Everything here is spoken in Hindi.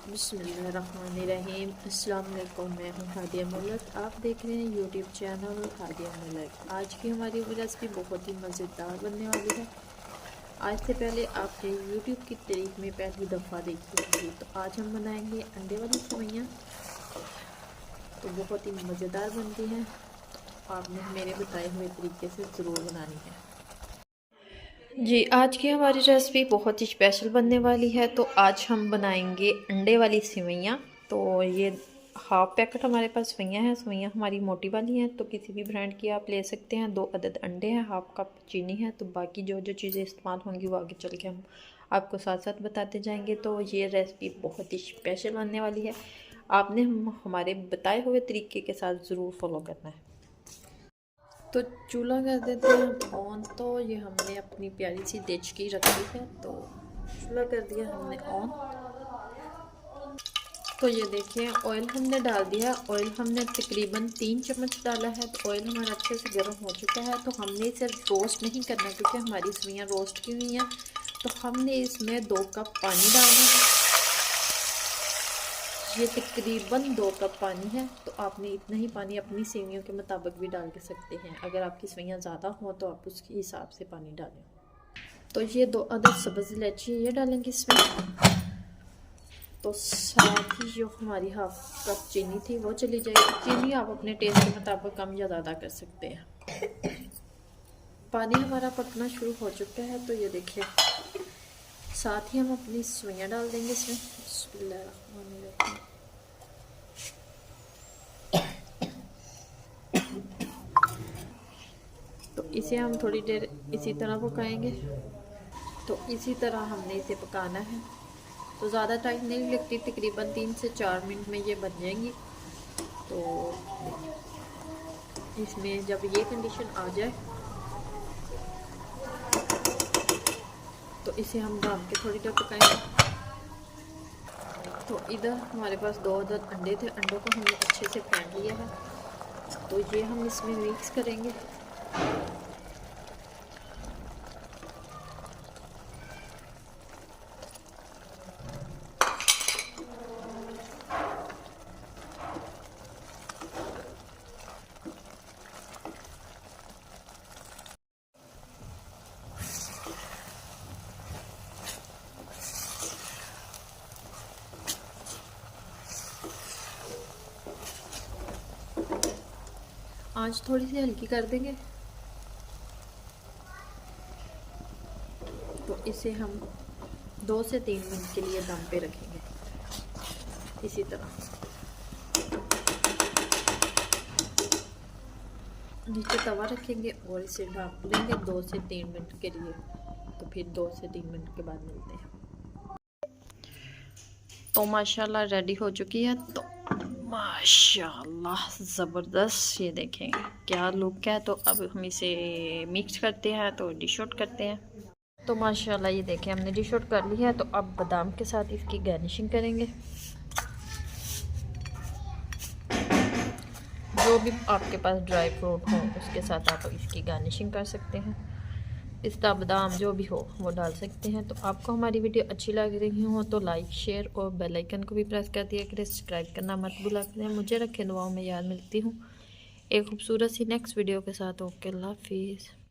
बिस्मिल्लाहिर्रहमानिर्रहीम। अस्सलाम वालेकुम। मैं हूँ हादिया मलिक। आप देख रहे हैं यूट्यूब चैनल हादिया मलिक। आज की हमारी रेसिपी बहुत ही मज़ेदार बनने वाली है। आज से पहले आपने यूट्यूब की तारीफ में पहली दफ़ा देखी होगी। तो आज हम बनाएंगे अंडे वाली सेवइयाँ। तो बहुत ही मज़ेदार बनती हैं। तो आपने मेरे बताए हुए तरीके से ज़रूर बनानी है। जी, आज की हमारी रेसिपी बहुत ही स्पेशल बनने वाली है। तो आज हम बनाएंगे अंडे वाली सेवइयाँ। तो ये हाफ पैकेट हमारे पास सेवइयाँ हैं। सेवइयाँ हमारी मोटी वाली हैं, तो किसी भी ब्रांड की आप ले सकते हैं। 2 अदद अंडे हैं, हाफ कप चीनी है। तो बाकी जो जो चीज़ें इस्तेमाल होंगी वो आगे चल के हम आपको साथ साथ बताते जाएंगे। तो ये रेसिपी बहुत ही स्पेशल बनने वाली है। आपने हमारे बताए हुए तरीके के साथ ज़रूर फॉलो करना है। तो चूल्हा कर देते हैं ऑन। तो ये हमने अपनी प्यारी सी देचकी रखी है। तो चूल्हा कर दिया हमने ऑन। तो ये देखिए ऑयल हमने डाल दिया। ऑयल हमने तकरीबन 3 चम्मच डाला है। तो ऑयल हमारा अच्छे से गर्म हो चुका है। तो हमने इसे रोस्ट नहीं करना क्योंकि हमारी सेवइयाँ रोस्ट की हुई हैं। तो हमने इसमें 2 कप पानी डालना है। ये तकरीबन 2 कप पानी है। तो आपने इतना ही पानी अपनी सेवइयों के मुताबिक भी डाल के सकते हैं। अगर आपकी सेवइयाँ ज़्यादा हों तो आप उसके हिसाब से पानी डालें। तो ये 2 अदद सब्ज़ इलायची ये डालेंगे इसमें। तो साथ ही जो हमारी हाफ कप चीनी थी वो चली जाएगी। चीनी आप अपने टेस्ट के मुताबिक कम या ज़्यादा कर सकते हैं। पानी हमारा पकना शुरू हो चुका है। तो ये देखिए साथ ही हम अपनी सेवइयाँ डाल देंगे इसमें। बिस्मिल्लाहिर्रहमानिर्रहीम। तो इसे हम थोड़ी देर इसी तरह पकाएंगे। तो इसी तरह हमने इसे पकाना है। तो ज़्यादा टाइम नहीं लगती, तकरीबन 3 से 4 मिनट में ये बन जाएंगी। तो इसमें जब ये कंडीशन आ जाए तो इसे हम ढक के थोड़ी देर पकाएंगे। तो इधर हमारे पास 2 अदद अंडे थे। अंडों को हमने अच्छे से फेंट लिया है। तो ये हम इसमें मिक्स करेंगे। आंच थोड़ी सी हल्की कर देंगे। तो इसे हम 2 से 3 मिनट के लिए दम पे रखेंगे इसी तरह। नीचे तवा रखेंगे और इसे ढक देंगे 2 से 3 मिनट के लिए। तो फिर 2 से 3 मिनट के बाद मिलते हैं। तो माशाल्लाह रेडी हो चुकी है। तो माशाल्लाह ज़बरदस्त, ये देखें क्या लुक है। तो अब हम इसे मिक्स करते हैं। तो डिश आउट करते हैं। तो माशाल्लाह ये देखें हमने डिश आउट कर ली है। तो अब बादाम के साथ इसकी गार्निशिंग करेंगे। जो भी आपके पास ड्राई फ्रूट हो उसके साथ आप इसकी गार्निशिंग कर सकते हैं। पिस्ता बादाम जो भी हो वो डाल सकते हैं। तो आपको हमारी वीडियो अच्छी लग रही हो तो लाइक शेयर और बेल आइकन को भी प्रेस कर दिया करें। सब्सक्राइब करना मत भूला करें। मुझे रखें दुआओं में याद। मिलती हूँ एक खूबसूरत सी नेक्स्ट वीडियो के साथ। ओके, अल्लाह हाफिज़।